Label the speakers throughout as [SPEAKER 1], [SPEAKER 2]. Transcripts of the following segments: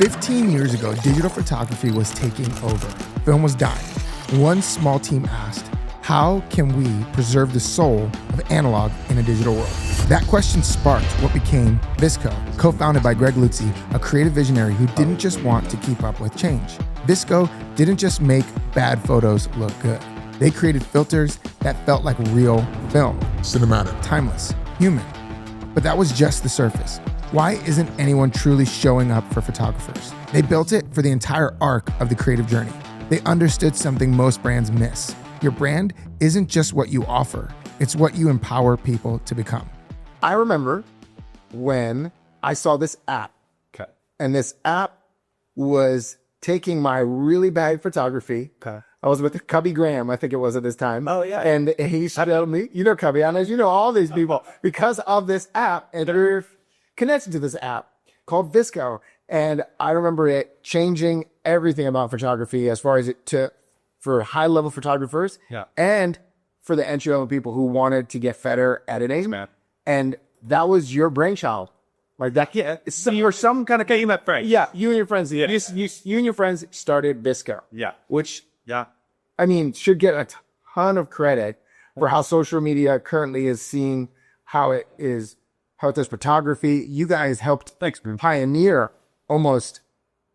[SPEAKER 1] 15 years ago, digital photography was taking over. Film was dying. One small team asked, how can we preserve the soul of analog in a digital world? That question sparked what became VSCO, co-founded by Greg Lutze, a creative visionary who didn't just want to keep up with change. VSCO didn't just make bad photos look good. They created filters that felt like real film.
[SPEAKER 2] Cinematic.
[SPEAKER 1] Timeless. Human. But that was just the surface. Why isn't anyone truly showing up for photographers? They built it for the entire arc of the creative journey. They understood something most brands miss. Your brand isn't just what you offer, it's what you empower people to become.
[SPEAKER 3] I remember when I saw this app.
[SPEAKER 2] Okay.
[SPEAKER 3] And this app was taking my really bad photography.
[SPEAKER 2] Okay.
[SPEAKER 3] I was with Cubby Graham, I think it was at this time.
[SPEAKER 2] Oh, yeah.
[SPEAKER 3] And he showed me, you know Cubby, and as you know, all these people, because of this app, and they're connected to this app called VSCO. And I remember it changing everything about photography as far as for high-level photographers and for the entry-level people who wanted to get better editing.
[SPEAKER 2] Man.
[SPEAKER 3] And that was your brainchild. Like that, so you were some kind of
[SPEAKER 2] You met friends.
[SPEAKER 3] Yeah, you and your friends.
[SPEAKER 2] Yeah.
[SPEAKER 3] You and your friends started VSCO.
[SPEAKER 2] Yeah.
[SPEAKER 3] Which,
[SPEAKER 2] Yeah.
[SPEAKER 3] I mean, should get a ton of credit for how social media currently is seeing how it does photography. You guys helped pioneer almost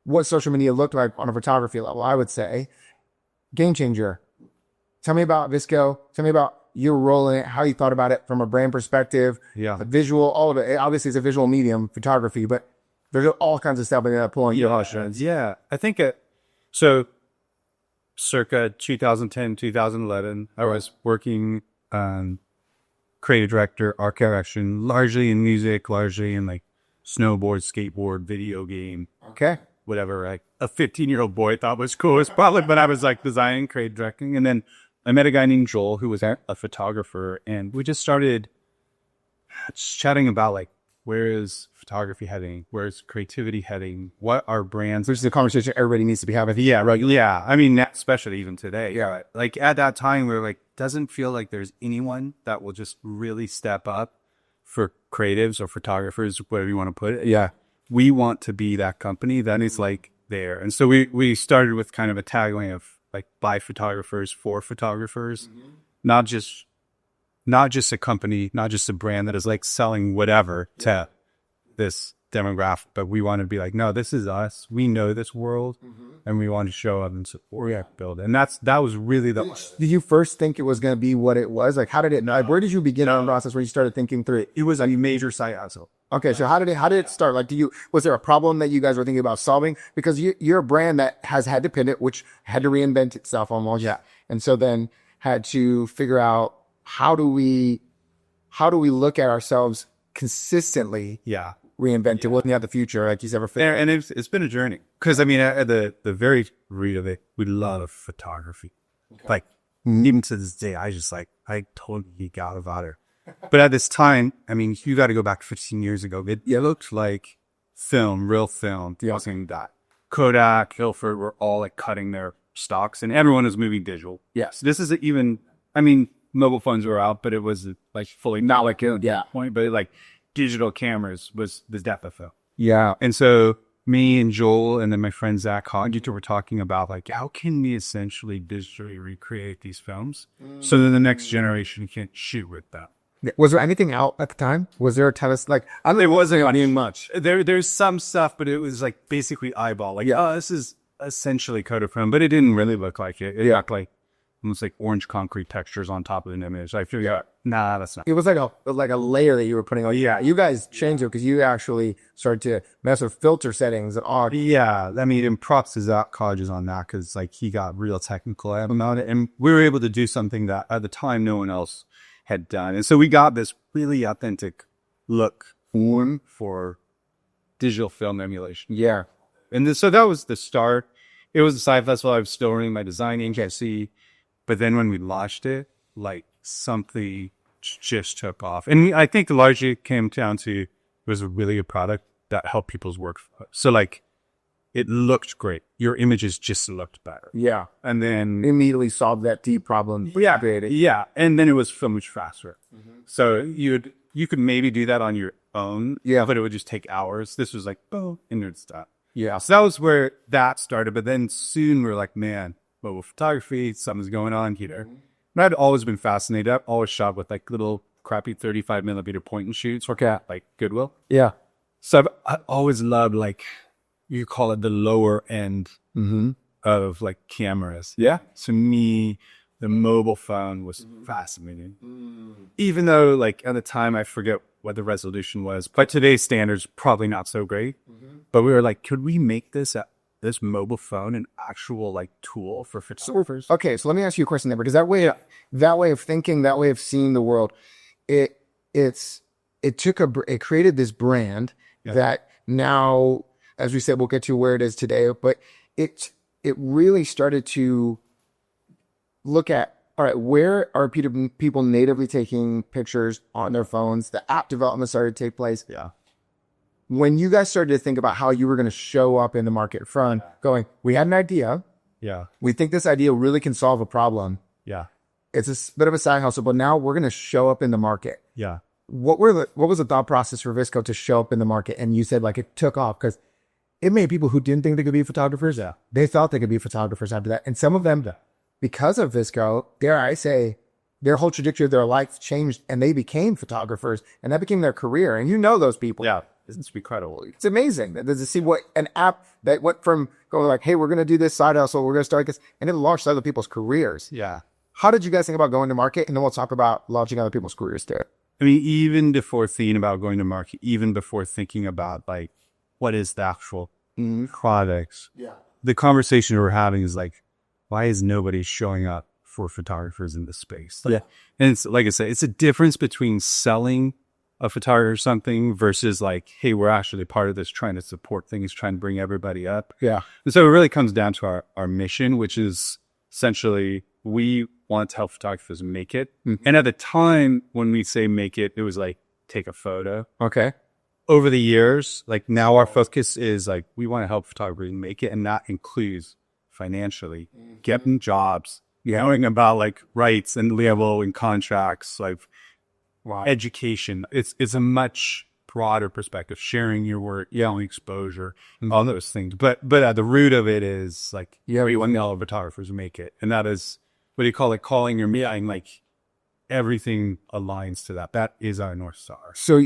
[SPEAKER 3] what social media looked like on a photography level, I would say. Game changer. Tell me about VSCO. Tell me about your role in it, how you thought about it from a brand perspective,
[SPEAKER 2] Yeah.
[SPEAKER 3] the visual, all of it. Obviously, it's a visual medium, photography, but there's all kinds of stuff in that pulling your heartstrings.
[SPEAKER 2] Yeah. I think so circa 2010, 2011, I was working creative director, art direction, largely in music, largely in like snowboard, skateboard, video game.
[SPEAKER 3] Okay.
[SPEAKER 2] Whatever like a 15-year-old boy thought was cool. It's probably, but I was like designing, creative directing. And then I met a guy named Joel who was a photographer, and we just started chatting about like, where is photography heading? Where's creativity heading? What are brands?
[SPEAKER 3] Which is a conversation everybody needs to be having.
[SPEAKER 2] Yeah, right. Yeah. I mean, especially even today.
[SPEAKER 3] Yeah.
[SPEAKER 2] Like at that time, we were like, doesn't feel like there's anyone that will just really step up for creatives or photographers, whatever you want to put it.
[SPEAKER 3] Yeah.
[SPEAKER 2] We want to be that company that is like there. And so we started with kind of a tagline of like by photographers for photographers, not just a company, not just a brand that is like selling whatever to this demographic, but we want to be like, no, this is us. We know this world and we want to show up and support, build. And that was really
[SPEAKER 3] Did you first think it was going to be what it was? Like, how did it, like, where did you begin on the process where you started thinking through it?
[SPEAKER 2] it was a major side hustle.
[SPEAKER 3] Okay, so how did it start? Like, was there a problem that you guys were thinking about solving? Because you're a brand that has had to pivot, which had to reinvent itself almost.
[SPEAKER 2] Yeah.
[SPEAKER 3] And so then had to figure out how do we look at ourselves consistently
[SPEAKER 2] Yeah.
[SPEAKER 3] reinvented, looking at the future, like you ever fit.
[SPEAKER 2] And it's been a journey. Because I mean, at the very root of it, we love photography. Okay. Like even to this day, I totally geek out about it. But at this time, I mean, you got to go back 15 years ago. It looked like film, real film. Wasn't that Kodak, Hilford were all like cutting their stocks, and everyone is moving digital.
[SPEAKER 3] Yes.
[SPEAKER 2] This isn't even. I mean, mobile phones were out, but it was like fully
[SPEAKER 3] Not like it,
[SPEAKER 2] point. But like digital cameras was the death of film.
[SPEAKER 3] Yeah.
[SPEAKER 2] And so me and Joel and then my friend Zach Hodgett were talking about like, how can we essentially digitally recreate these films so that the next generation can shoot with them?
[SPEAKER 3] Was there anything out at the time? Was there a tennis like? I don't know. It wasn't doing much.
[SPEAKER 2] There's some stuff, but it was like basically eyeball. Like, oh, this is essentially Kodafilm, but it didn't really look like it. It looked like almost like orange concrete textures on top of an image. I feel nah, that's not.
[SPEAKER 3] It was like a layer that you were putting on. Yeah, you guys changed it because you actually started to mess with filter settings and all.
[SPEAKER 2] Yeah, I mean, and props to Zach Hodges on that because like he got real technical about it, and we were able to do something that at the time no one else had done, and so we got this really authentic look for digital film emulation.
[SPEAKER 3] Yeah,
[SPEAKER 2] and so that was the start. It was a sci festival. I was still running my design agency. But then when we launched it, like something just took off. And I think largely it came down to it was a really good product that helped people's work. So like it looked great. Your images just looked better.
[SPEAKER 3] Yeah.
[SPEAKER 2] And then
[SPEAKER 3] immediately solved that deep problem.
[SPEAKER 2] Yeah. Yeah. And then it was so much faster. So you could maybe do that on your own.
[SPEAKER 3] Yeah.
[SPEAKER 2] But it would just take hours. This was like, boom, and it's done.
[SPEAKER 3] Yeah.
[SPEAKER 2] So that was where that started. But then soon we were like, man, mobile photography, something's going on here. And I'd always been fascinated. I've always shot with like little crappy 35 millimeter point and shoots,
[SPEAKER 3] Okay.
[SPEAKER 2] like Goodwill.
[SPEAKER 3] Yeah.
[SPEAKER 2] So I always loved, like, you call it the lower end of like cameras.
[SPEAKER 3] Yeah.
[SPEAKER 2] To me, the mobile phone was fascinating. Even though, like, at the time, I forget what the resolution was. By today's standards, probably not so great. But we were like, could we make this mobile phone an actual like tool for photographers?
[SPEAKER 3] Okay, so let me ask you a question there, because that way of thinking, that way of seeing the world, it created this brand that now, as we said, we'll get to where it is today, but it really started to look at, all right, where are people natively taking pictures on their phones? The app development started to take place.
[SPEAKER 2] Yeah.
[SPEAKER 3] When you guys started to think about how you were going to show up in the market front, going, we had an idea.
[SPEAKER 2] Yeah.
[SPEAKER 3] We think this idea really can solve a problem.
[SPEAKER 2] Yeah.
[SPEAKER 3] It's a bit of a side hustle, but now we're going to show up in the market.
[SPEAKER 2] Yeah.
[SPEAKER 3] What was the thought process for VSCO to show up in the market? And you said like it took off because it made people who didn't think they could be photographers.
[SPEAKER 2] Yeah.
[SPEAKER 3] They thought they could be photographers after that. And some of them, because of VSCO, dare I say, their whole trajectory of their life changed and they became photographers and that became their career. And you know those people.
[SPEAKER 2] Yeah. It's incredible.
[SPEAKER 3] It's amazing to see what an app that went from going like, hey, we're going to do this side hustle, we're going to start this, and it launched other people's careers.
[SPEAKER 2] Yeah.
[SPEAKER 3] How did you guys think about going to market? And then we'll talk about launching other people's careers too.
[SPEAKER 2] I mean, even before thinking about going to market, even before thinking about like, what is the actual products?
[SPEAKER 3] Yeah.
[SPEAKER 2] The conversation we're having is like, why is nobody showing up for photographers in this space? Like, and it's like I said, it's a difference between selling a photographer or something versus like, hey, we're actually part of this, trying to support things, trying to bring everybody up.
[SPEAKER 3] Yeah.
[SPEAKER 2] And so it really comes down to our mission, which is essentially we want to help photographers make it. And at the time when we say make it, it was like take a photo.
[SPEAKER 3] Okay.
[SPEAKER 2] Over the years, like now our focus is like we want to help photographers make it, and that includes financially, getting jobs, knowing about like rights and label and contracts, like education. It's a much broader perspective, sharing your work, exposure, all those things. But at the root of it is like, we want all photographers make it. And that is, what do you call it? Calling your meeting, like everything aligns to that. That is our North Star.
[SPEAKER 3] So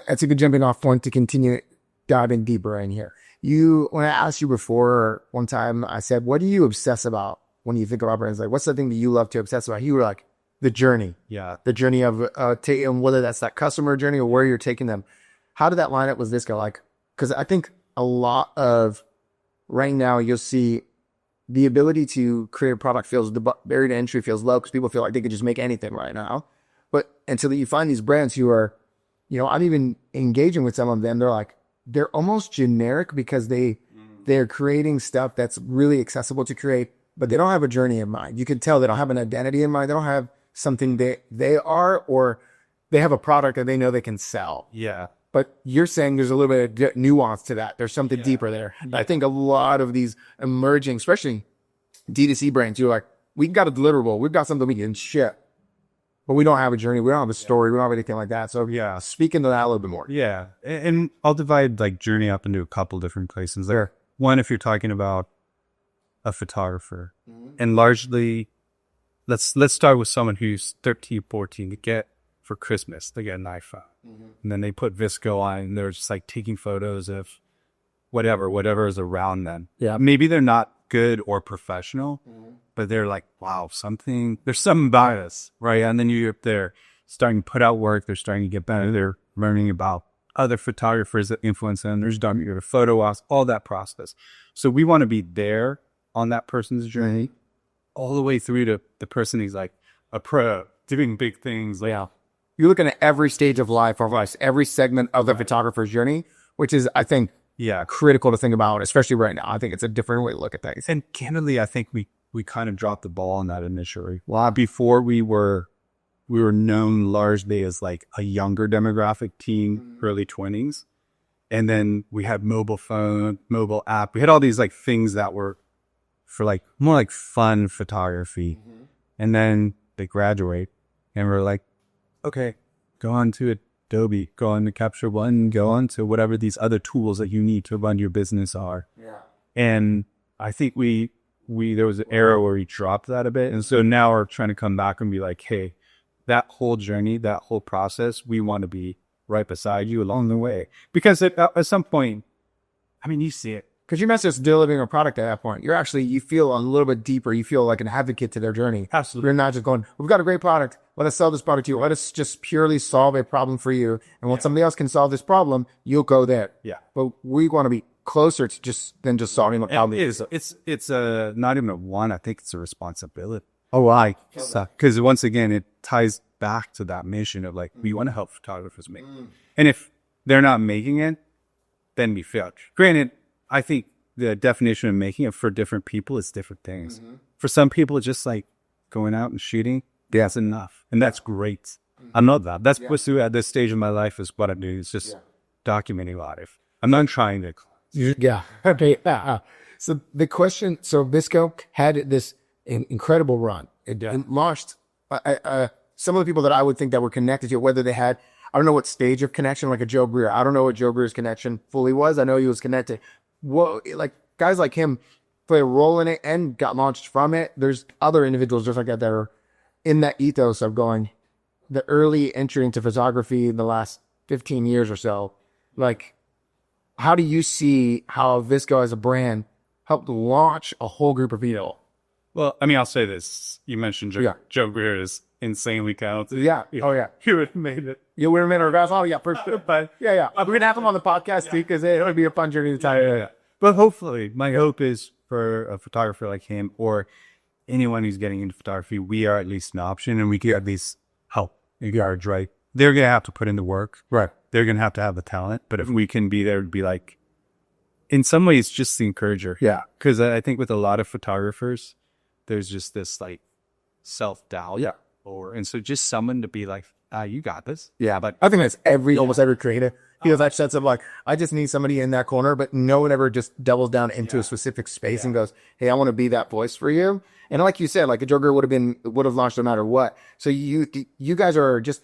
[SPEAKER 3] that's a good jumping off point to continue diving deeper in here. When I asked you before, one time I said, what do you obsess about when you think about brands? Like, what's the thing that you love to obsess about? You were like, the journey.
[SPEAKER 2] Yeah.
[SPEAKER 3] The journey of taking, whether that's that customer journey or where you're taking them. How did that line up with VSCO? Like, because I think a lot of right now you'll see the ability to create a product feels, the barrier to entry feels low because people feel like they could just make anything right now. But until you find these brands who are, I'm even engaging with some of them. They're like, they're almost generic because they're creating stuff that's really accessible to create, but they don't have a journey in mind. You can tell they don't have an identity in mind. They don't have something they are, or they have a product that they know they can sell.
[SPEAKER 2] Yeah.
[SPEAKER 3] But you're saying there's a little bit of nuance to that. There's something deeper there. I think a lot of these emerging, especially D2C brands, you're like, we got a deliverable. We've got something we can ship, but we don't have a journey. We don't have a story. We don't have anything like that. So speak into that a little bit more.
[SPEAKER 2] Yeah. And I'll divide like journey up into a couple different places there. One, if you're talking about a photographer, and largely, let's start with someone who's 13, 14 to get for Christmas, they get an iPhone. And then they put VSCO on and they're just like taking photos of whatever is around them.
[SPEAKER 3] Yeah.
[SPEAKER 2] Maybe they're not good or professional, but they're like, wow, there's something about us, right? And then you're up there starting to put out work. They're starting to get better. They're learning about other photographers that influence them. They're starting to get photo ops, all that process. So we want to be there on that person's journey all the way through to the person who's like a pro, doing big things. Like,
[SPEAKER 3] You're looking at every stage of life of us, every segment of the photographer's journey, which is, I think, critical to think about, especially right now. I think it's a different way to look at things.
[SPEAKER 2] And candidly, I think we kind of dropped the ball on that initially. Before we were known largely as like a younger demographic, teen, early 20s. And then we had mobile phone, mobile app. We had all these like things that were for like more like fun photography. And then they graduate and we're like, okay, go on to Adobe, go on to Capture One, go on to whatever these other tools that you need to run your business are.
[SPEAKER 3] Yeah.
[SPEAKER 2] And I think there was an era where we dropped that a bit. And so now we're trying to come back and be like, hey, that whole journey, that whole process, we want to be right beside you along the way. Because at some point, I mean, you see it.
[SPEAKER 3] Because you're not just delivering a product at that point. You feel a little bit deeper. You feel like an advocate to their journey.
[SPEAKER 2] Absolutely.
[SPEAKER 3] You're not just going, we've got a great product. Let us sell this product to you. Let us just purely solve a problem for you. And when somebody else can solve this problem, you'll go there.
[SPEAKER 2] Yeah.
[SPEAKER 3] But we want to be closer to than just solving the problem.
[SPEAKER 2] It's not even a want. I think it's a responsibility. Oh, why? Because once again, it ties back to that mission of like, we want to help photographers make. And if they're not making it, then we failed. Granted, I think the definition of making it for different people is different things. For some people, it's just like going out and shooting. That's enough. And that's great. I know that. That's what's at this stage of my life is what I do. It's just documenting life. I'm not trying to.
[SPEAKER 3] Yeah. Okay. So the question, VSCO had this incredible run. It launched, some of the people that I would think that were connected to it, whether they had, I don't know what stage of connection, like a Joe Breer. I don't know what Joe Breer's connection fully was. I know he was connected. Well, like guys like him play a role in it and got launched from it. There's other individuals just like that are in that ethos of going the early entry into photography in the last 15 years or so. Like, how do you see how VSCO as a brand helped launch a whole group of people?
[SPEAKER 2] Well, I mean, I'll say this. You mentioned Joe Breer is insanely talented.
[SPEAKER 3] Yeah. Oh, yeah.
[SPEAKER 2] He would have made it.
[SPEAKER 3] You would have made it. Oh, yeah. But yeah. We're going to have him on the podcast too because it would be a fun journey to tell you.
[SPEAKER 2] Yeah. But hopefully, my hope is for a photographer like him or anyone who's getting into photography, we are at least an option and we can at least help encourage, right? They're going to have to put in the work.
[SPEAKER 3] Right.
[SPEAKER 2] They're going to have the talent. But if we can be there to be like, in some ways, just the encourager.
[SPEAKER 3] Yeah.
[SPEAKER 2] Because I think with a lot of photographers, there's just this like self-doubt.
[SPEAKER 3] Yeah.
[SPEAKER 2] And so just someone to be like, you got this.
[SPEAKER 3] Yeah. But I think that's almost every creative feels that sense of like, I just need somebody in that corner, but no one ever just doubles down into a specific space and goes, hey, I want to be that voice for you. And like you said, like a Joker would have launched no matter what. So you guys are just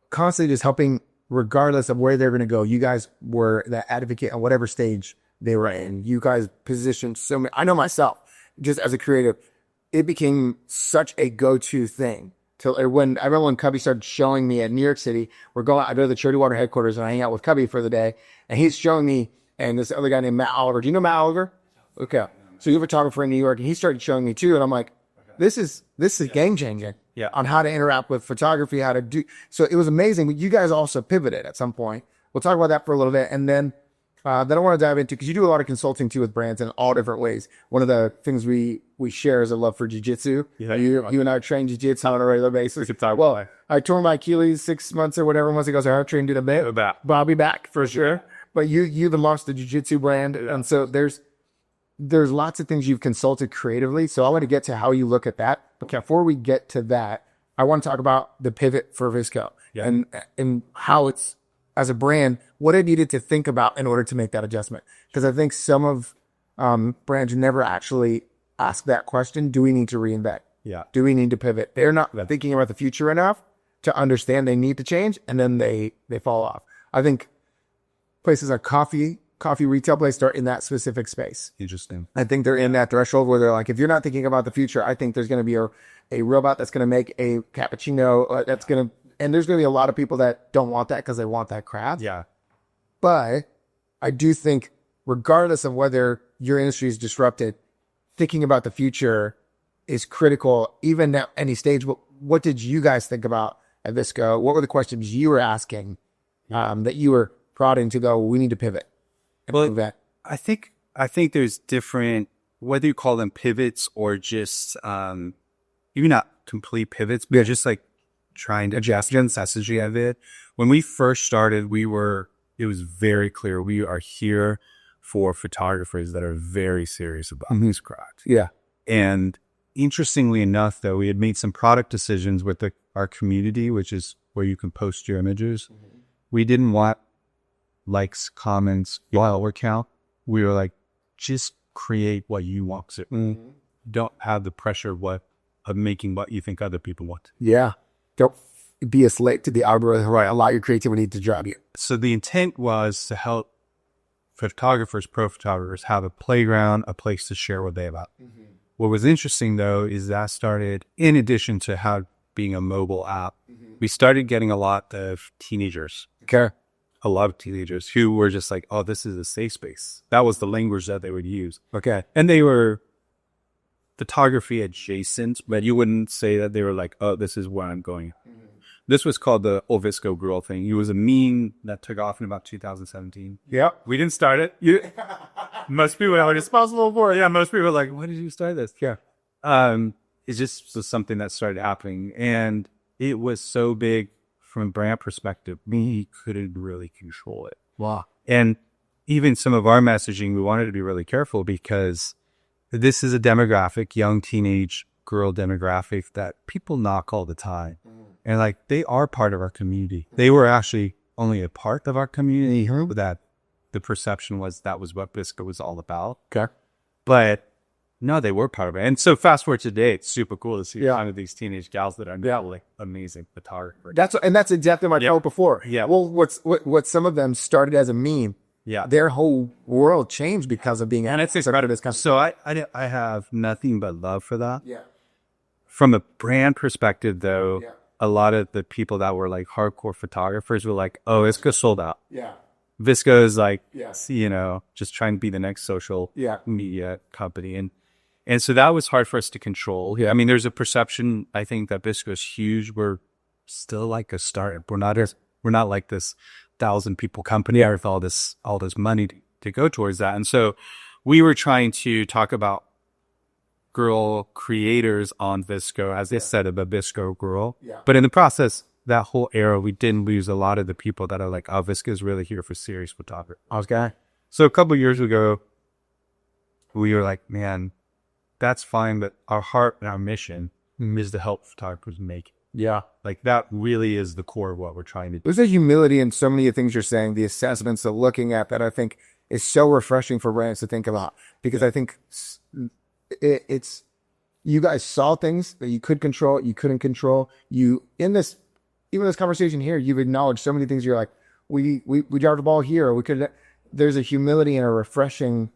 [SPEAKER 3] constantly just helping regardless of where they're going to go. You guys were that advocate on whatever stage they were in. You guys positioned so many. I know myself, just as a creative, it became such a go-to thing. I remember when Cubby started showing me at New York City, I go to the Charity Water headquarters and I hang out with Cubby for the day. And he's showing me, and this other guy named Matt Oliver. Do you know Matt Oliver? Okay. So you're a photographer in New York, and he started showing me too. And I'm like, this is game changing on how to interact with photography, how to do. So it was amazing. But you guys also pivoted at some point. We'll talk about that for a little bit. And then I want to dive into, because you do a lot of consulting too with brands in all different ways. One of the things we share is a love for jiu-jitsu. Yeah, you and I train jiu-jitsu on a regular basis. Well, I tore my Achilles 6 months or whatever once ago, so I trained it a bit. I'll be back for sure. But you've even launched the jiu-jitsu brand. And so there's lots of things you've consulted creatively. So I want to get to how you look at that. But before we get to that, I want to talk about the pivot for VSCO and how it's, as a brand, what it needed to think about in order to make that adjustment. Because I think some of brands never actually ask that question. Do we need to reinvent?
[SPEAKER 2] Yeah.
[SPEAKER 3] Do we need to pivot? They're not thinking about the future enough to understand they need to change, and then they fall off. I think places like coffee retail places are in that specific space.
[SPEAKER 2] Interesting.
[SPEAKER 3] I think they're in that threshold where they're like, if you're not thinking about the future, I think there's going to be a robot that's going to make a cappuccino that's going to, and there's going to be a lot of people that don't want that because they want that craft.
[SPEAKER 2] Yeah.
[SPEAKER 3] But I do think regardless of whether your industry is disrupted, thinking about the future is critical, even at any stage. What did you guys think about at VSCO? What were the questions you were asking that you were prodding to go, we need to pivot?
[SPEAKER 2] Well, I think there's different, whether you call them pivots or just even not complete pivots, but just like trying to adjust the necessity of it. When we first started, it was very clear we are here for photographers that are very serious about this craft.
[SPEAKER 3] Yeah.
[SPEAKER 2] And interestingly enough, though, we had made some product decisions with our community, which is where you can post your images. Mm-hmm. We didn't want likes, comments, follower count. We were like, just create what you want. Don't have the pressure of making what you think other people want.
[SPEAKER 3] Yeah. be a slave to the algorithm, right? Allow your creativity to drive you.
[SPEAKER 2] So the intent was to help photographers, pro photographers, have a playground, a place to share what they about. What was interesting though is that started, in addition to being a mobile app, we started getting a lot of teenagers.
[SPEAKER 3] Okay.
[SPEAKER 2] A lot of teenagers who were just like, oh, this is a safe space. That was the language that they would use.
[SPEAKER 3] Okay.
[SPEAKER 2] And they were photography adjacent, but you wouldn't say that they were like, oh, this is where I'm going. This was called the VSCO girl thing. It was a meme that took off in about 2017.
[SPEAKER 3] Yeah.
[SPEAKER 2] We didn't start it. Most people are responsible for it. Yeah, most people are like, why did you start this?
[SPEAKER 3] Yeah.
[SPEAKER 2] It just was something that started happening. And it was so big from a brand perspective, we couldn't really control it.
[SPEAKER 3] Wow.
[SPEAKER 2] And even some of our messaging, we wanted to be really careful because this is a demographic, young teenage girl demographic that people knock all the time. And like, they are part of our community. They were actually only a part of our community, but that the perception was that was what VSCO was all about.
[SPEAKER 3] Okay.
[SPEAKER 2] But no, they were part of it. And so fast forward today, it's super cool to see kind of these teenage gals that are like amazing photographers.
[SPEAKER 3] That's exactly my point before.
[SPEAKER 2] Yeah.
[SPEAKER 3] Well, what some of them started as a meme.
[SPEAKER 2] Yeah.
[SPEAKER 3] Their whole world changed because of being, and it's started as kind of.
[SPEAKER 2] So I have nothing but love for that.
[SPEAKER 3] Yeah.
[SPEAKER 2] From a brand perspective, though, a lot of the people that were like hardcore photographers were like, oh, VSCO sold out.
[SPEAKER 3] Yeah.
[SPEAKER 2] VSCO is like,
[SPEAKER 3] Yes.
[SPEAKER 2] Just trying to be the next social
[SPEAKER 3] Yeah.
[SPEAKER 2] media company. And so that was hard for us to control. Yeah. I mean, there's a perception, I think, that VSCO is huge. We're still like a startup. We're not like this 1,000 people company with all this money to go towards that. And so we were trying to talk about girl creators on VSCO, as they said, about VSCO girl.
[SPEAKER 3] Yeah.
[SPEAKER 2] But in the process, that whole era, we didn't lose a lot of the people that are like, oh, VSCO is really here for serious photography.
[SPEAKER 3] Okay.
[SPEAKER 2] So a couple of years ago, we were like, man, that's fine, but our heart and our mission is to help photographers make it.
[SPEAKER 3] Yeah.
[SPEAKER 2] Like, that really is the core of what we're trying to do.
[SPEAKER 3] There's a humility in so many of the things you're saying, the assessments, the looking at, that I think is so refreshing for brands to think about, because I think it's you guys saw things that you could control, you couldn't control. Even this conversation here, you've acknowledged so many things. You're like, we dropped the ball here. There's a humility and a refreshing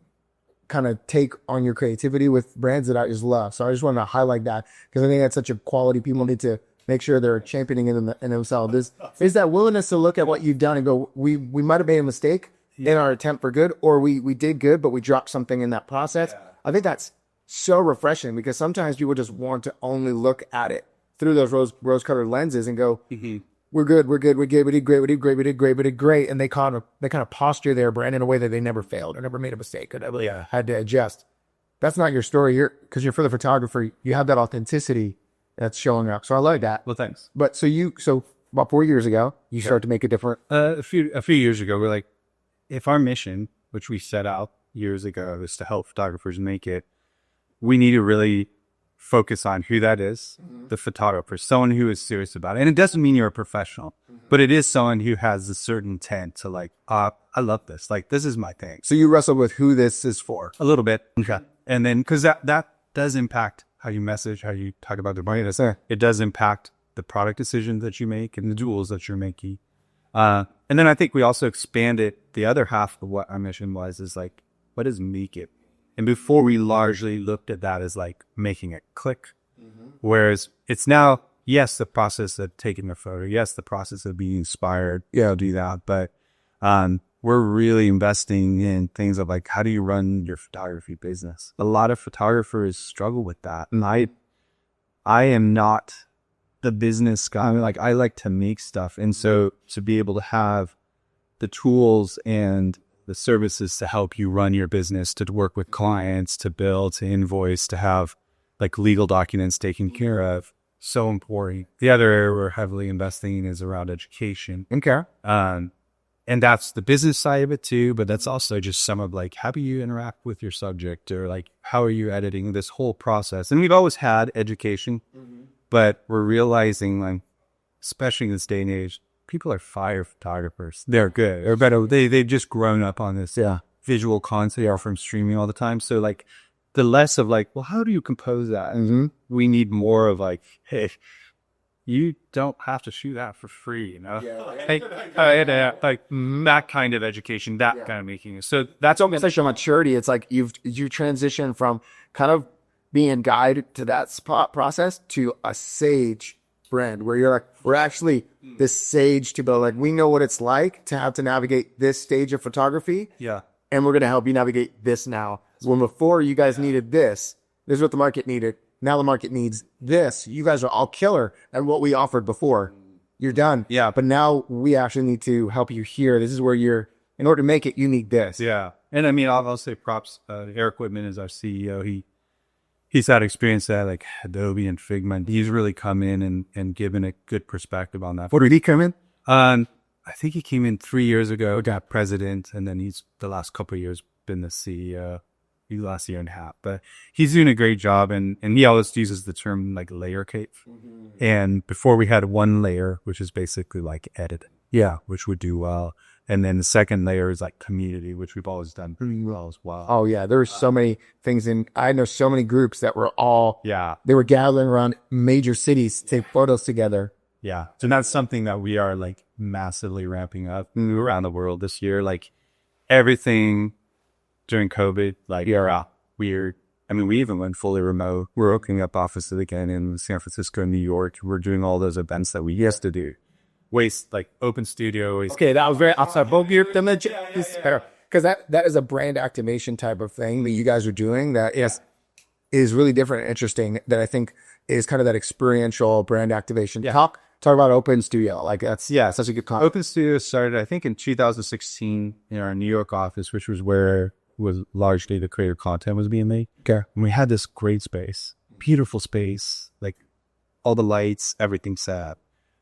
[SPEAKER 3] kind of take on your creativity with brands that I just love. So I just want to highlight that, because I think that's such a quality people need to make sure they're championing in themselves. Is that willingness to look at what you've done and go, we might have made a mistake in our attempt for good, or we did good, but we dropped something in that process. Yeah. I think that's so refreshing, because sometimes people just want to only look at it through those rose-colored lenses and go, we're good, we did great. And they kind of posture their brand in a way that they never failed or never made a mistake or never had to adjust. That's not your story here, because you're for the photographer. You have that authenticity that's showing up. So I like that.
[SPEAKER 2] Well, thanks.
[SPEAKER 3] But so about 4 years ago, you started to make a different.
[SPEAKER 2] A few years ago, we're like, if our mission, which we set out years ago, is to help photographers make it, we need to really focus on who that is, the photographer, someone who is serious about it. And it doesn't mean you're a professional, but it is someone who has a certain intent to like, I love this. Like, this is my thing.
[SPEAKER 3] So you wrestle with who this is for.
[SPEAKER 2] A little bit. Okay. And then, because that does impact how you message, how you talk about the brand. It does impact the product decisions that you make and the tools that you're making. And then I think we also expanded the other half of what our mission was, is like, what does make it? And before, we largely looked at that as like making it click. Whereas it's now, yes, the process of taking a photo, yes, the process of being inspired, I'll do that. But we're really investing in things of like, how do you run your photography business? A lot of photographers struggle with that. And I am not the business guy. Like, I like to make stuff. And so to be able to have the tools and the services to help you run your business, to work with clients, to bill, to invoice, to have like legal documents taken care of, so important. The other area we're heavily investing in is around education.
[SPEAKER 3] Okay.
[SPEAKER 2] And that's the business side of it too, but that's also just some of like, how do you interact with your subject, or like, how are you editing this whole process? And we've always had education, but we're realizing, like, especially in this day and age, people are fire photographers. They're good or better. They've just grown up on this visual content from streaming all the time. So like, the less of like, well, how do you compose that? We need more of like, hey, you don't have to shoot that for free, you know? That kind of education, that kind of making it. So that's
[SPEAKER 3] almost such a maturity. It's like you transition from kind of being guided to that spot process to a sage brand where you're like, we're actually this sage to build. Like, we know what it's like to have to navigate this stage of photography.
[SPEAKER 2] Yeah.
[SPEAKER 3] And we're going to help you navigate this now. When before you guys needed this is what the market needed. Now the market needs this. You guys are all killer at what we offered before. You're done.
[SPEAKER 2] Yeah.
[SPEAKER 3] But now we actually need to help you here. This is where in order to make it, you need this.
[SPEAKER 2] Yeah. And I mean, I'll say props. Eric Whitman is our CEO. He's had experience at like Adobe and Figma. And he's really come in and given a good perspective on that.
[SPEAKER 3] What did he come in?
[SPEAKER 2] I think he came in 3 years ago, got president, and then he's the last couple of years been the CEO. Last year and a half, but he's doing a great job, and he always uses the term like layer cake. And before we had one layer, which is basically like edit, which would do well, and then the second layer is like community, which we've always done pretty well as well.
[SPEAKER 3] Oh yeah, there were so many things I know so many groups that were all they were gathering around major cities to take photos together.
[SPEAKER 2] Yeah, so that's something that we are like massively ramping up around the world this year. Like everything during COVID, like weird. I mean, we even went fully remote. We're opening up offices again in San Francisco and New York. We're doing all those events that we used to do. Like open studio.
[SPEAKER 3] Okay, that was very outside. Because that is a brand activation type of thing that you guys are doing that is really different and interesting, that I think is kind of that experiential brand activation. Talk about Open Studio. Like that's such a good concept.
[SPEAKER 2] Open Studio started, I think, in 2016 in our New York office, which was where largely the creator content was being made.
[SPEAKER 3] Okay.
[SPEAKER 2] And we had this great space, beautiful space, like all the lights, everything set up.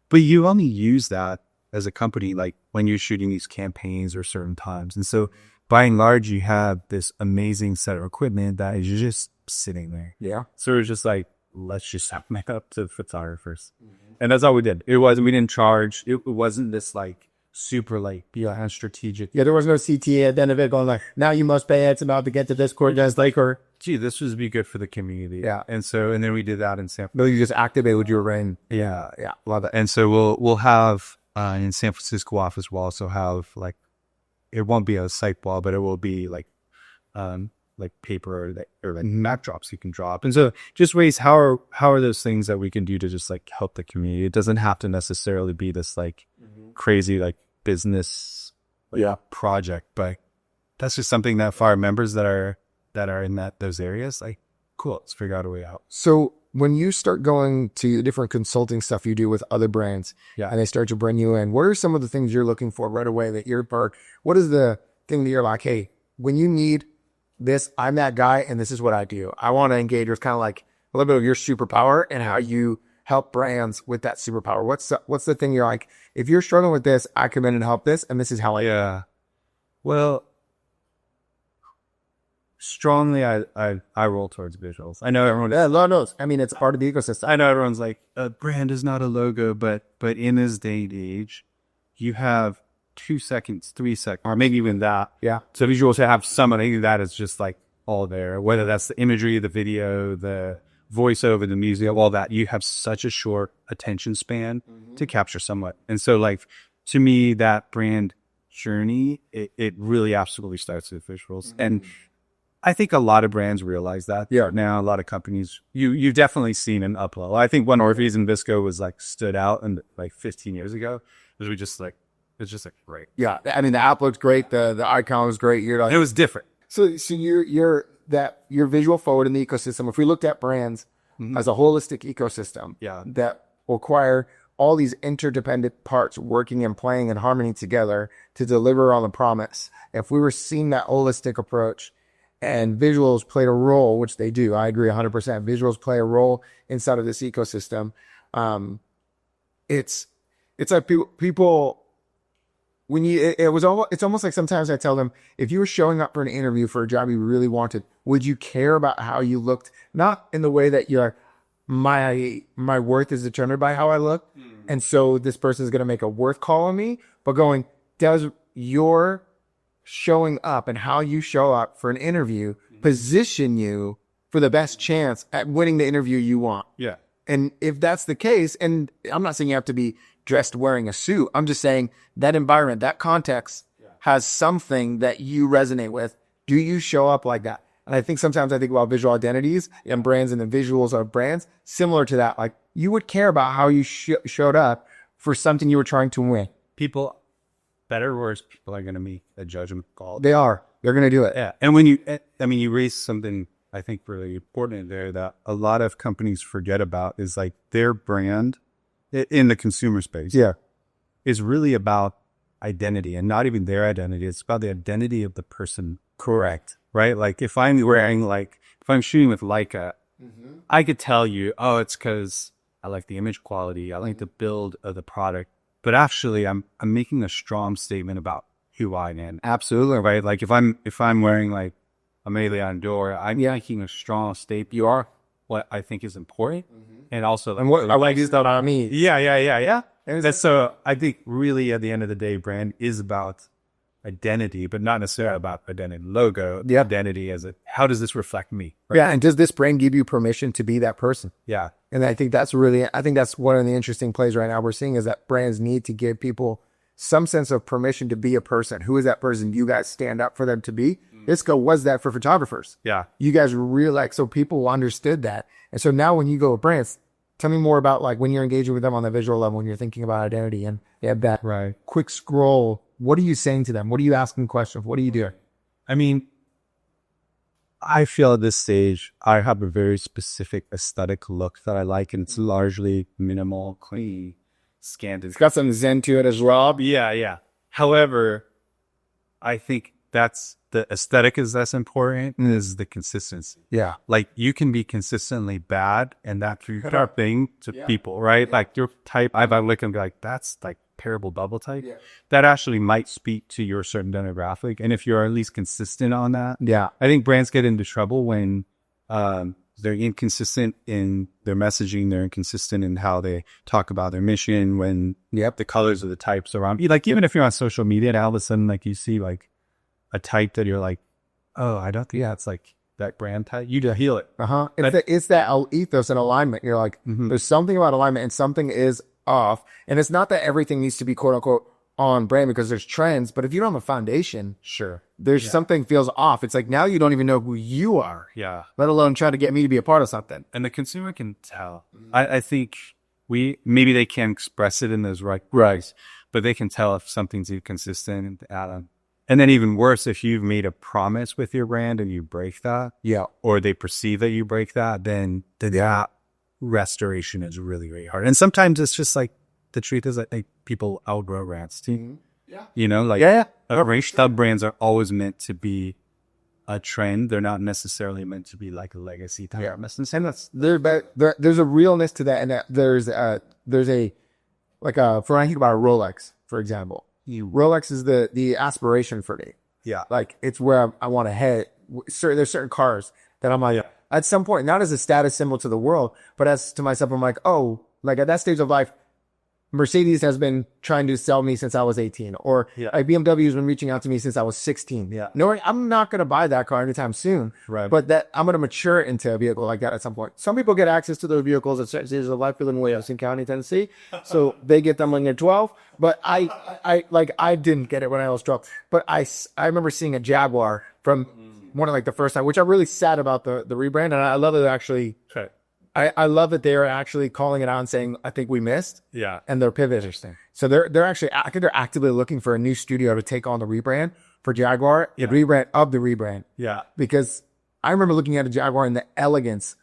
[SPEAKER 2] But you only use that as a company, like when you're shooting these campaigns or certain times. And so by and large, you have this amazing set of equipment that is just sitting there.
[SPEAKER 3] Yeah.
[SPEAKER 2] So it was just like, let's just make up to the photographers. And that's all we did. We didn't charge. It wasn't this like super like strategic.
[SPEAKER 3] Yeah, there was no CTA at the end of it going like, now you must pay X amount to get to this court. Just like, or
[SPEAKER 2] this would be good for the community.
[SPEAKER 3] Yeah.
[SPEAKER 2] And then we did that in San Francisco.
[SPEAKER 3] No, you just activate with your rain.
[SPEAKER 2] Yeah. Love it. And so we'll have in San Francisco office, we'll also have like, it won't be a site wall, but it will be like paper or like backdrops you can drop. And so just ways, how are those things that we can do to just like help the community? It doesn't have to necessarily be this like crazy like business project, but that's just something that for our members that are in those areas, like, cool, let's figure out a way out.
[SPEAKER 3] So when you start going to the different consulting stuff you do with other brands, and they start to bring you in, what are some of the things you're looking for right away that what is the thing that you're like, hey, when you need this, I'm that guy, and this is what I do. I want to engage with kind of like a little bit of your superpower and how you help brands with that superpower. What's the thing you're like, if you're struggling with this, I come in and help this, and this is how I do it.
[SPEAKER 2] Well, strongly, I roll towards visuals. I know everyone.
[SPEAKER 3] Lord knows. I mean, it's part of the ecosystem.
[SPEAKER 2] I know everyone's like, a brand is not a logo, but in this day and age, you have 2 seconds, 3 seconds, or maybe even that.
[SPEAKER 3] Yeah.
[SPEAKER 2] So visuals have something that is just like all there, whether that's the imagery, the video, the voiceover, the music, all that. You have such a short attention span to capture somewhat. And so like, to me, that brand journey, it really absolutely starts with visuals. And I think a lot of brands realize that.
[SPEAKER 3] Yeah.
[SPEAKER 2] Now, a lot of companies, you've definitely seen an upload. I think when Orpheus and VSCO was like stood out and like 15 years ago, because we just like, it's just like great.
[SPEAKER 3] Yeah. I mean, the app looks great. The icon was great. You're like,
[SPEAKER 2] it was different.
[SPEAKER 3] So you're visual forward in the ecosystem. If we looked at brands as a holistic ecosystem that require all these interdependent parts working and playing in harmony together to deliver on the promise, if we were seeing that holistic approach and visuals played a role, which they do, I agree 100%. Visuals play a role inside of this ecosystem. It's like people. It's almost like sometimes I tell them, if you were showing up for an interview for a job you really wanted, would you care about how you looked? Not in the way that you're, my worth is determined by how I look. And so this person is going to make a worth call on me, but going, does your showing up and how you show up for an interview position you for the best chance at winning the interview you want?
[SPEAKER 2] Yeah.
[SPEAKER 3] And if that's the case, and I'm not saying you have to be dressed wearing a suit. I'm just saying that environment, that context has something that you resonate with. Do you show up like that? And I think sometimes I think about visual identities and brands and the visuals of brands similar to that. Like you would care about how you showed up for something you were trying to win.
[SPEAKER 2] People, better or worse, people are going to make a judgment call.
[SPEAKER 3] They are. They're going to do it.
[SPEAKER 2] Yeah. And when you raise something I think really important there that a lot of companies forget about is like their brand in the consumer space.
[SPEAKER 3] Yeah.
[SPEAKER 2] Is really about identity and not even their identity. It's about the identity of the person.
[SPEAKER 3] Correct.
[SPEAKER 2] Right? Like if I'm shooting with Leica, I could tell you, oh, it's because I like the image quality. I like the build of the product. But actually I'm making a strong statement about who I am.
[SPEAKER 3] Absolutely.
[SPEAKER 2] Right? Like if I'm wearing like a Leon Dore, I'm making a strong statement. You are what I think is important. And also
[SPEAKER 3] and what I like is that on me.
[SPEAKER 2] Yeah. And so I think really at the end of the day, brand is about identity, but not necessarily about identity logo. The identity as how does this reflect me?
[SPEAKER 3] Right? Yeah. And does this brand give you permission to be that person?
[SPEAKER 2] Yeah.
[SPEAKER 3] And I think that's one of the interesting plays right now we're seeing is that brands need to give people some sense of permission to be a person. Who is that person you guys stand up for them to be? VSCO was that for photographers.
[SPEAKER 2] Yeah.
[SPEAKER 3] You guys really so people understood that. And so now when you go with brands, tell me more about like when you're engaging with them on the visual level, when you're thinking about identity and they have that quick scroll. What are you saying to them? What are you asking questions? What are you doing?
[SPEAKER 2] I mean, I feel at this stage, I have a very specific aesthetic look that I like, and it's largely minimal, clean, scanned.
[SPEAKER 3] It's got some zen to it as well.
[SPEAKER 2] Yeah. However, I think that's the aesthetic is less important and is the consistency.
[SPEAKER 3] Yeah.
[SPEAKER 2] Like you can be consistently bad and that's your thing to people, right? Yeah. Like your type, I look and be like, that's like parable bubble type. Yeah. That actually might speak to your certain demographic. And if you're at least consistent on that, I think brands get into trouble when they're inconsistent in their messaging, they're inconsistent in how they talk about their mission, when the colors of the types around. Like even if you're on social media and all of a sudden like you see like a type that you're like, oh, I don't think that's like that brand type. You just heal it.
[SPEAKER 3] It's that ethos and alignment. You're like, there's something about alignment and something is off. And it's not that everything needs to be quote unquote on brand because there's trends, but if you don't have a foundation, there's something feels off. It's like now you don't even know who you are.
[SPEAKER 2] Yeah.
[SPEAKER 3] Let alone try to get me to be a part of something.
[SPEAKER 2] And the consumer can tell. I think maybe they can't express it in those right, but they can tell if something's inconsistent. And then even worse, if you've made a promise with your brand and you break that, or they perceive that you break that, then that restoration is really, really hard. And sometimes it's just like, the truth is I think people outgrow brands too. You know, like stub brands are always meant to be a trend. They're not necessarily meant to be like a legacy type business. And
[SPEAKER 3] there's a realness to that. And that there's a for when I think about a Rolex, for example, Rolex is the aspiration for me.
[SPEAKER 2] Yeah.
[SPEAKER 3] Like it's where I want to head. There's certain cars that I'm like, at some point, not as a status symbol to the world, but as to myself, I'm like, oh, like at that stage of life, Mercedes has been trying to sell me since I was 18, or like BMW has been reaching out to me since I was 16. No, I'm not going to buy that car anytime soon, but that I'm going to mature into a vehicle like that at some point. Some people get access to those vehicles at certain stages of life, in Williamson County, Tennessee. So they get them when they're 12, but I didn't get it when I was 12, but I remember seeing a Jaguar from one of like the first time, which I'm really sad about the rebrand. And I love it actually. I love that they're actually calling it out and saying, I think we missed.
[SPEAKER 2] Yeah.
[SPEAKER 3] And they're pivoting. So they're actually, I think they're actively looking for a new studio to take on the rebrand for Jaguar, the rebrand of the rebrand.
[SPEAKER 2] Yeah.
[SPEAKER 3] Because I remember looking at a Jaguar and the elegance,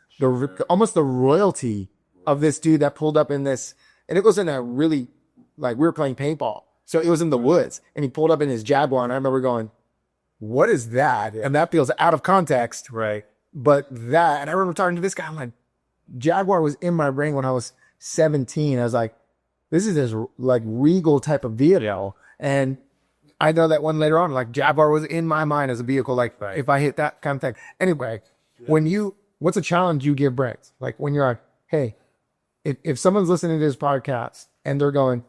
[SPEAKER 3] almost the royalty of this dude that pulled up in this. And it was in a really, like we were playing paintball. So it was in the woods and he pulled up in his Jaguar. And I remember going, what is that? And that feels out of context.
[SPEAKER 2] Right.
[SPEAKER 3] But that, and I remember talking to this guy, I'm like, Jaguar was in my brain when I was 17. I was like, this is this like regal type of vehicle. And I know that one later on, like Jaguar was in my mind as a vehicle. Like if I hit that kind of thing. Anyway, what's a challenge you give brands? Like when you're like, hey, if someone's listening to this podcast and they're going,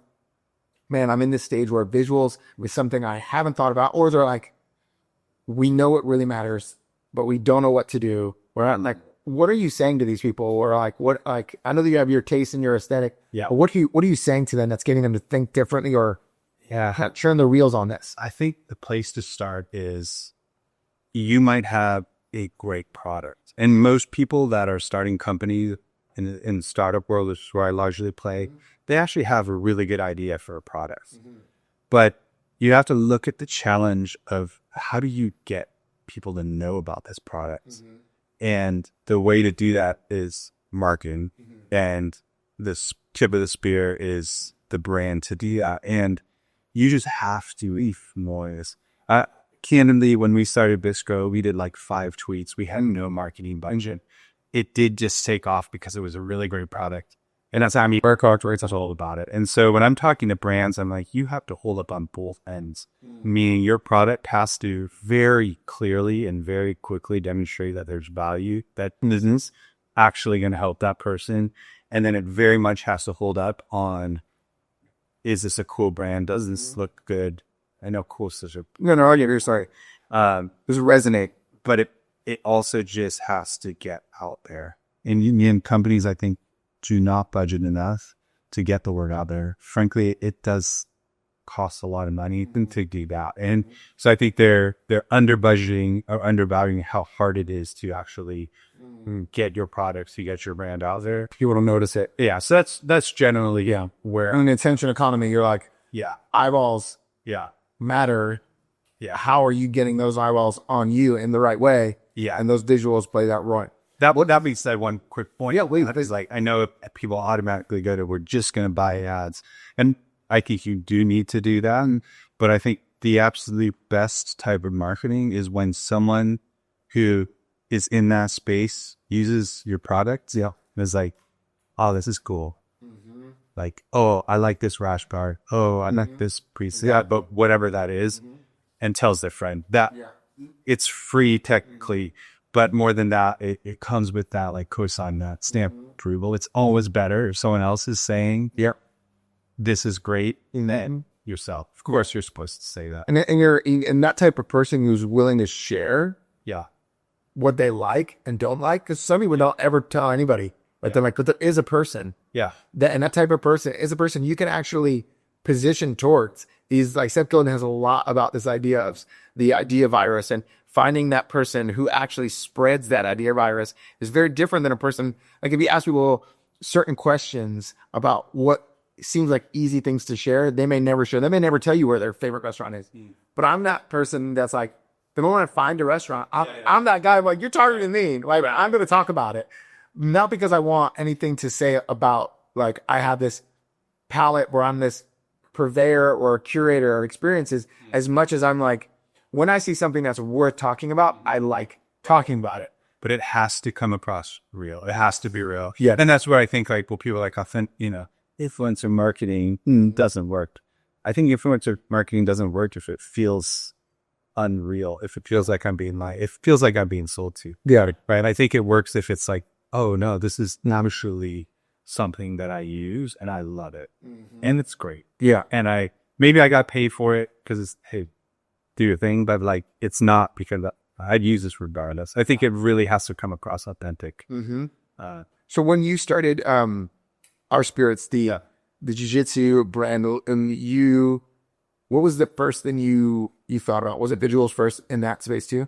[SPEAKER 3] man, I'm in this stage where visuals was something I haven't thought about, or they're like, we know it really matters, but we don't know what to do. We're not like, what are you saying to these people? Or I know that you have your taste and your aesthetic.
[SPEAKER 2] Yeah.
[SPEAKER 3] But what are you saying to them that's getting them to think differently or turn the wheels on this?
[SPEAKER 2] I think the place to start is you might have a great product. And most people that are starting companies in the startup world, which is where I largely play, they actually have a really good idea for a product. But you have to look at the challenge of how do you get people to know about this product? And the way to do that is marketing. And the tip of the spear is the brand to do that. And you just have to leave noise. Candidly, when we started VSCO, we did like 5 tweets. We had no marketing budget. It did just take off because it was a really great product. And that's how our character rates, that's all about it. And so when I'm talking to brands, I'm like, you have to hold up on both ends, meaning your product has to very clearly and very quickly demonstrate that there's value, that this is actually going to help that person. And then it very much has to hold up on, is this a cool brand? Does this look good? I know cool is such a...
[SPEAKER 3] No, you're sorry. This resonate.
[SPEAKER 2] But it also just has to get out there. And companies, I think, do not budget enough to get the word out there. Frankly, it does cost a lot of money to do that. And so I think they're under budgeting or undervaluing how hard it is to actually get your products, to get your brand out there.
[SPEAKER 3] People don't notice it.
[SPEAKER 2] Yeah. So that's generally where...
[SPEAKER 3] In the attention economy, you're like, eyeballs matter.
[SPEAKER 2] Yeah.
[SPEAKER 3] How are you getting those eyeballs on you in the right way?
[SPEAKER 2] Yeah.
[SPEAKER 3] And those visuals play that role.
[SPEAKER 2] That being said, one quick point.
[SPEAKER 3] Yeah, please.
[SPEAKER 2] Is like, I know people automatically go to, we're just going to buy ads. And I think you do need to do that. But I think the absolute best type of marketing is when someone who is in that space uses your product. Yeah. And is like, oh, this is cool. Like, oh, I like this rash guard. Oh, I like this preset, but whatever that is, and tells their friend that it's free technically. But more than that, it comes with that like cosign, that stamp approval. It's always better if someone else is saying, this is great, than yourself. Of course, you're supposed to say that.
[SPEAKER 3] And you're that type of person who's willing to share what they like and don't like. Because some people don't ever tell anybody. But they're like, but there is a person.
[SPEAKER 2] Yeah.
[SPEAKER 3] And that type of person is a person you can actually position towards. These, like Seth Godin has a lot about this idea of the idea virus, and finding that person who actually spreads that idea virus is very different than a person. Like if you ask people certain questions about what seems like easy things to share, they may never share. They may never tell you where their favorite restaurant is. But I'm that person that's like, the moment I find a restaurant, I'm that guy. I'm like, you're targeting me. Like, I'm going to talk about it. Not because I want anything to say about, like, I have this palette where I'm this purveyor or curator of experiences, as much as I'm like, when I see something that's worth talking about, I like talking about it.
[SPEAKER 2] But it has to come across real. It has to be real.
[SPEAKER 3] Yeah.
[SPEAKER 2] And that's where I think, like, well, people are like, influencer marketing doesn't work. I think influencer marketing doesn't work if it feels unreal, if it feels like I'm being sold to.
[SPEAKER 3] Yeah.
[SPEAKER 2] Right. I think it works if it's like, oh no, this is naturally something that I use and I love it. And it's great.
[SPEAKER 3] Yeah.
[SPEAKER 2] And maybe I got paid for it because it's, hey, do your thing, but like, it's not because I'd use this regardless. I think it really has to come across authentic.
[SPEAKER 3] So when you started, Our Spirits, the jiu-jitsu brand, and what was the first thing you thought about? Was it visuals first in that space too?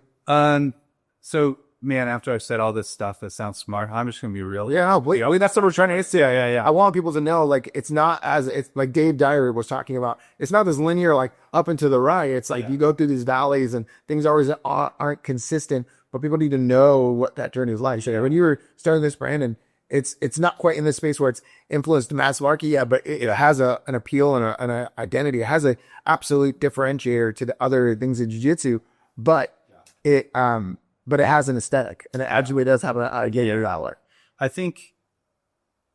[SPEAKER 2] So man, after I've said all this stuff that sounds smart, I'm just going to be real.
[SPEAKER 3] Yeah, that's what we're trying to get to.
[SPEAKER 2] Yeah.
[SPEAKER 3] I want people to know, like, it's like Dave Dyer was talking about. It's not this linear, like, up and to the right. It's like you go through these valleys and things always aren't consistent, but people need to know what that journey is like. So when you were starting this brand, and it's not quite in this space where it's influenced mass market, but it has an appeal and an identity. It has an absolute differentiator to the other things in jiu-jitsu, but it has an aesthetic, and it actually does have an identity outlet.
[SPEAKER 2] I think,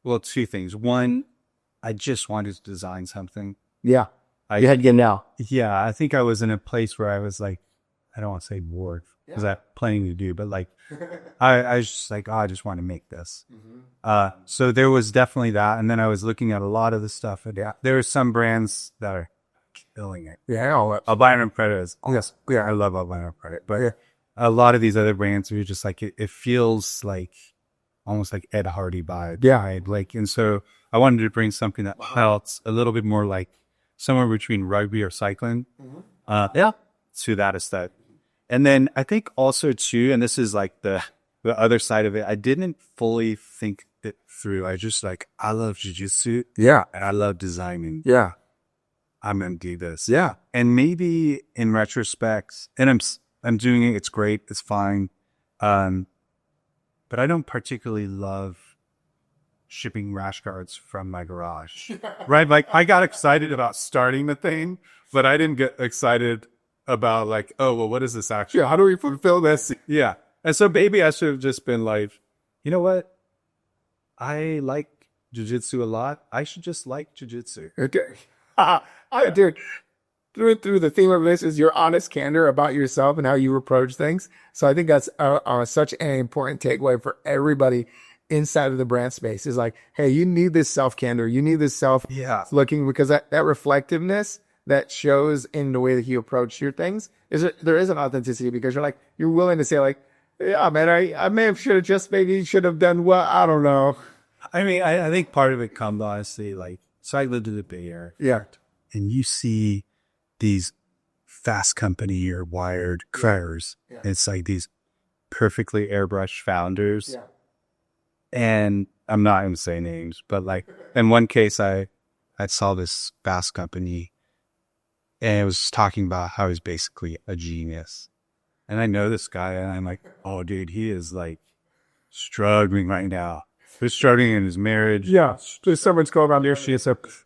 [SPEAKER 2] well, two things. One, I just wanted to design something.
[SPEAKER 3] Yeah. You had to get now.
[SPEAKER 2] Yeah. I think I was in a place where I was like, I don't want to say bored because I have plenty to do, but like, I was just like, I just want to make this. So there was definitely that. And then I was looking at a lot of the stuff. And there are some brands that are killing it.
[SPEAKER 3] Yeah.
[SPEAKER 2] Albino Predators.
[SPEAKER 3] Yes.
[SPEAKER 2] Yeah. I love Albino Predator. But a lot of these other brands are just like, it feels like almost like Ed Hardy vibe.
[SPEAKER 3] Yeah.
[SPEAKER 2] Right? Like, and so I wanted to bring something that felt a little bit more like somewhere between rugby or cycling. To that aesthetic. And then I think also too, and this is like the other side of it, I didn't fully think it through. I just like, I love jiu-jitsu.
[SPEAKER 3] Yeah.
[SPEAKER 2] And I love designing.
[SPEAKER 3] Yeah.
[SPEAKER 2] I'm going to do this.
[SPEAKER 3] Yeah.
[SPEAKER 2] And maybe in retrospect, and I'm doing it. It's great. It's fine. But I don't particularly love shipping rash guards from my garage, right? Like I got excited about starting the thing, but I didn't get excited about like, oh, well, what is this actually?
[SPEAKER 3] How do we fulfill this?
[SPEAKER 2] Yeah. And so maybe I should have just been like, you know what? I like jiu-jitsu a lot. I should just like jiu-jitsu.
[SPEAKER 3] Okay. Dude, through the theme of this is your honest candor about yourself and how you approach things. So I think that's such an important takeaway for everybody inside of the brand space is like, hey, you need this self-candor. You need this self-looking because that reflectiveness that shows in the way that you approach your things there is an authenticity because you're willing to say like, yeah, man, I may have should have done well. I don't know.
[SPEAKER 2] I mean, I think part of it comes honestly like, so I lived in the Bay Area.
[SPEAKER 3] Yeah.
[SPEAKER 2] And you see these Fast Company or Wired creators. Yeah. It's like these perfectly airbrushed founders.
[SPEAKER 3] Yeah.
[SPEAKER 2] And I'm not going to say names, but like in one case, I saw this Fast Company and it was talking about how he's basically a genius. And I know this guy and I'm like, oh, dude, he is like struggling right now. He's struggling in his marriage.
[SPEAKER 3] Yeah. There's someone's going around here.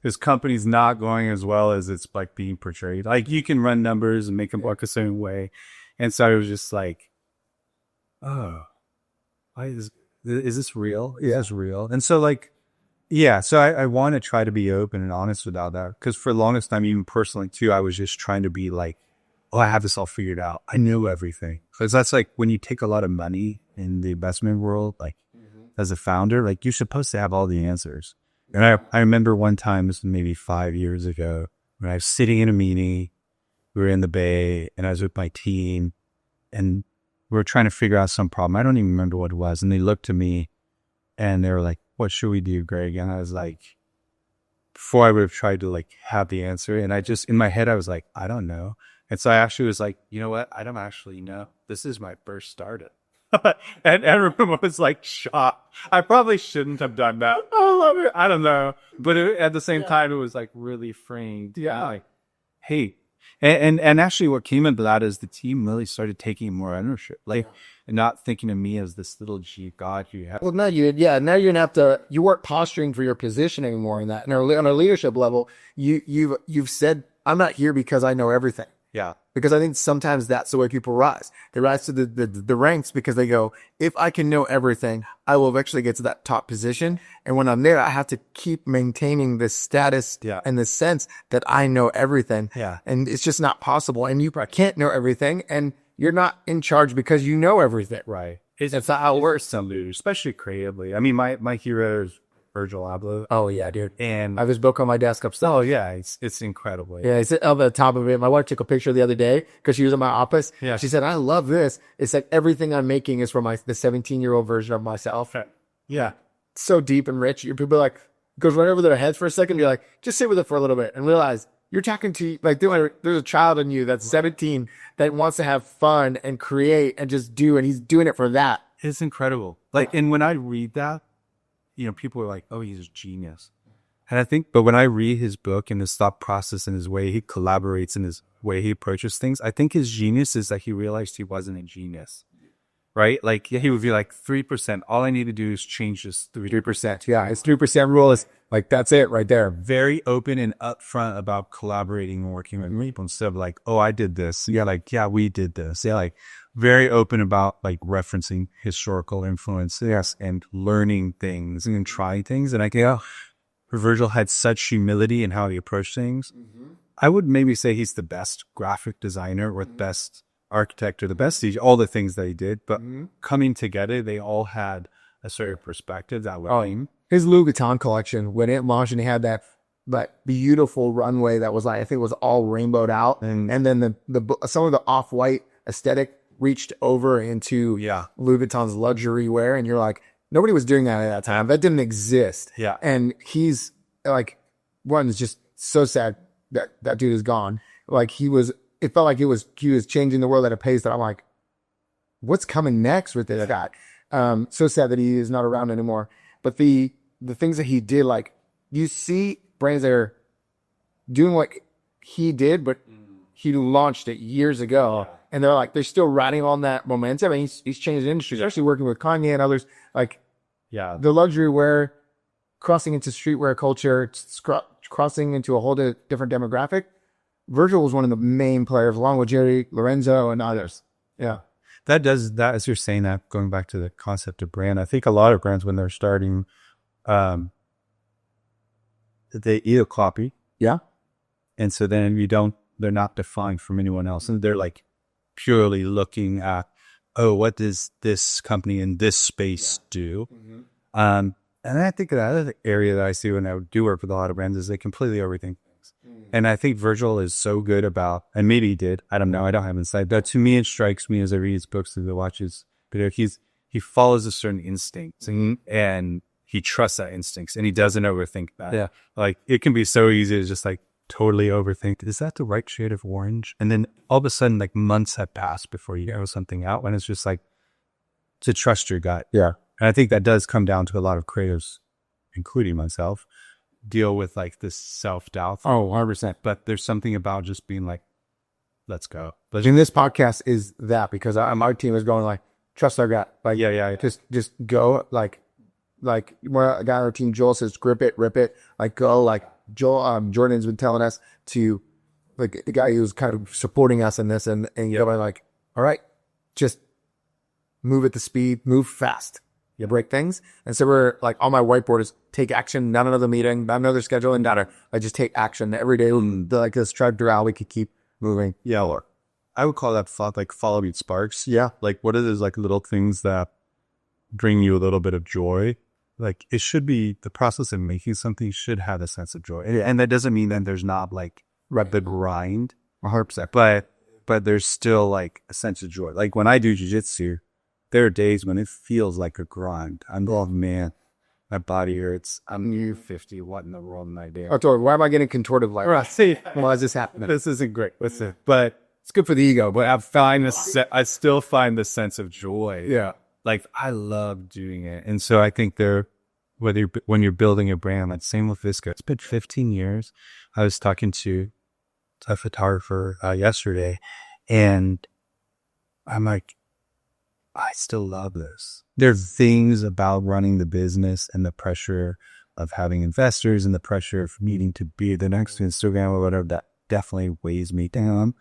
[SPEAKER 2] His company's not going as well as it's like being portrayed. Like you can run numbers and make them work a certain way. And so I was just like, oh, is this real? Yeah, it's real. And so like, yeah, so I want to try to be open and honest about that. Because for the longest time, even personally too, I was just trying to be like, oh, I have this all figured out. I know everything. Because that's like when you take a lot of money in the investment world, like as a founder, like you're supposed to have all the answers. And I remember one time, this was maybe 5 years ago, when I was sitting in a meeting, we were in the Bay and I was with my team and we were trying to figure out some problem. I don't even remember what it was. And they looked to me and they were like, what should we do, Greg? And I was like, before I would have tried to like have the answer. And I just, in my head, I was like, I don't know. And so I actually was like, you know what? I don't actually know. This is my first startup. and everyone was like shocked. I probably shouldn't have done that. I love it. I don't know. But at the same time, it was like really freeing. Yeah. Like, hey. And actually what came into that is the team really started taking more ownership. Like, and not thinking of me as this little G god you have.
[SPEAKER 3] Well, now you're going to have to, you weren't posturing for your position anymore in that. And on a leadership level, you've said, I'm not here because I know everything.
[SPEAKER 2] Yeah.
[SPEAKER 3] Because I think sometimes that's the way people rise. They rise to the ranks because they go, if I can know everything, I will eventually get to that top position. And when I'm there, I have to keep maintaining this status and the sense that I know everything.
[SPEAKER 2] Yeah.
[SPEAKER 3] And it's just not possible. And you can't know everything. And you're not in charge because you know everything.
[SPEAKER 2] Right.
[SPEAKER 3] That's not how it works.
[SPEAKER 2] Some dude, especially creatively. I mean, my hero is Virgil Abloh.
[SPEAKER 3] Oh yeah, dude.
[SPEAKER 2] And
[SPEAKER 3] I have his book on my desk upstairs.
[SPEAKER 2] Oh yeah, it's incredible.
[SPEAKER 3] Yeah, it's on the top of it. My wife took a picture the other day because she was in my office. Yeah. She said, I love this. It's like everything I'm making is for the 17-year-old version of myself.
[SPEAKER 2] Yeah.
[SPEAKER 3] So deep and rich. People are like, goes right over their heads for a second. You're like, just sit with it for a little bit and realize you're talking to, like, there's a child in you that's 17 that wants to have fun and create and just do, and he's doing it for that.
[SPEAKER 2] It's incredible. Like, and when I read that, you know, people are like, oh, he's a genius. And I think, but when I read his book and his thought process and his way he collaborates and his way he approaches things, I think his genius is that he realized he wasn't a genius, right? Like he would be like 3%. All I need to do is change this 3%.
[SPEAKER 3] Yeah, his 3% rule is like, that's it right there.
[SPEAKER 2] Very open and upfront about collaborating and working with people instead of like, oh, I did this. Yeah, like, yeah, we did this. Yeah, like very open about like referencing historical influences and learning things and trying things. And I think, Virgil had such humility in how he approached things. Mm-hmm. I would maybe say he's the best graphic designer or the best architect or the best DJ, all the things that he did. But coming together, they all had a certain perspective that way.
[SPEAKER 3] His Louis Vuitton collection, when it launched and he had that beautiful runway that was like, I think it was all rainbowed out. And then the some of the off-white aesthetic reached over into Louis Vuitton's luxury wear. And you're like, Nobody was doing that at that time. That didn't exist.
[SPEAKER 2] Yeah.
[SPEAKER 3] And he's like, one is just so sad that dude is gone. Like it felt like he was changing the world at a pace that I'm like, what's coming next with this guy? So sad that he is not around anymore. But the things that he did, like you see brands that are doing what he did, but he launched it years ago. And they're still riding on that momentum. And he's changed the industry. He's actually working with Kanye and others. Like, the luxury wear, crossing into streetwear culture, crossing into a whole different demographic. Virgil was one of the main players, along with Jerry Lorenzo and others. Yeah.
[SPEAKER 2] That as you're saying that, going back to the concept of brand, I think a lot of brands, when they're starting, they either copy.
[SPEAKER 3] Yeah.
[SPEAKER 2] And so then they're not defined from anyone else. And they're like purely looking at, oh, what does this company in this space do? And I think the other area that I see when I do work with a lot of brands is they completely overthink things. And I think Virgil is so good about, and maybe he did, I don't know, I don't have insight, but to me, it strikes me as I read his books and watch his video, he follows a certain instinct and he trusts that instincts and he doesn't overthink that. Yeah. Like it can be so easy to just like totally overthink. Is that the right shade of orange? And then all of a sudden, like months have passed before you know something out, when it's just like to trust your gut.
[SPEAKER 3] Yeah.
[SPEAKER 2] And I think that does come down to a lot of creatives, including myself, deal with like this self-doubt.
[SPEAKER 3] Oh, 100%.
[SPEAKER 2] But there's something about just being like, let's go.
[SPEAKER 3] But in this podcast is that, because my team is going like, trust our gut. Like, yeah. Just go. Like where a guy on our team, Joel, says, grip it, rip it. Like, go. Like Joel, Jordan's been telling us to, like, the guy who's kind of supporting us in this, and you're like, all right, just move at the speed, move fast. You break things. And so we're like, on my whiteboard is take action, not another meeting, not another scheduling data. I just take action every day. Like this trajectory, we could keep moving.
[SPEAKER 2] Yeah. Or I would call that thought like follow beat sparks.
[SPEAKER 3] Yeah.
[SPEAKER 2] Like what are those like little things that bring you a little bit of joy? Like it should be, the process of making something should have a sense of joy. And that doesn't mean that there's not like the grind, 100%, but there's still like a sense of joy. Like when I do jiu-jitsu, there are days when it feels like a grind. I'm, oh man, my body hurts. I'm 50. What in the world am I doing?
[SPEAKER 3] Oh, Tori, why am I getting contorted like
[SPEAKER 2] that? See,
[SPEAKER 3] why is this happening?
[SPEAKER 2] This isn't great. Listen, but it's good for the ego. But I still find the sense of joy.
[SPEAKER 3] Yeah.
[SPEAKER 2] Like I love doing it. And so I think when you're building a brand, like same with VSCO, it's been 15 years. I was talking to a photographer yesterday, and I'm like, I still love this. There are things about running the business and the pressure of having investors and the pressure of needing to be the next Instagram or whatever that definitely weighs me down.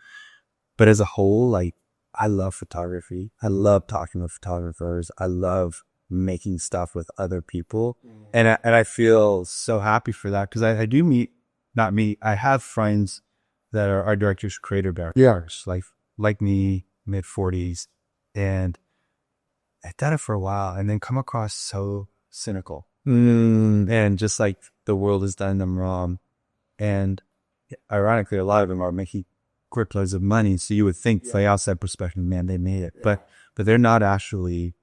[SPEAKER 2] But as a whole, like I love photography. I love talking with photographers. I love making stuff with other people. And I feel so happy for that, because I do I have friends that are art directors, creative directors, like me, mid-40s, and I've done it for a while and then come across so cynical and just like the world has done them wrong. And ironically, a lot of them are making grip loads of money. So you would think from the outside perspective, man, they made it, but they're not actually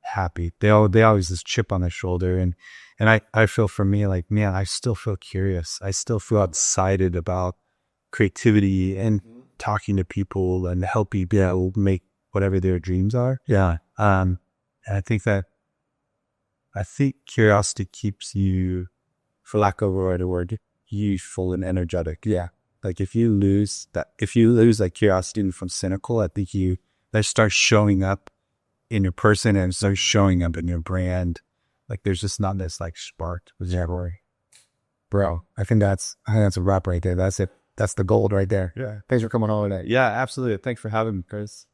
[SPEAKER 2] happy. They always this chip on their shoulder. And I feel for me, like, man, I still feel curious. I still feel excited about creativity and talking to people and helping people make whatever their dreams are. Yeah. And I think curiosity keeps you, for lack of a better word, youthful and energetic. Yeah. Like if you lose like curiosity from cynical, I think that starts showing up in your person and starts showing up in your brand. Like there's just not this like spark with January. Bro, I think that's a wrap right there. That's it. That's the gold right there. Yeah. Thanks for coming on today. Yeah, absolutely. Thanks for having me, Chris.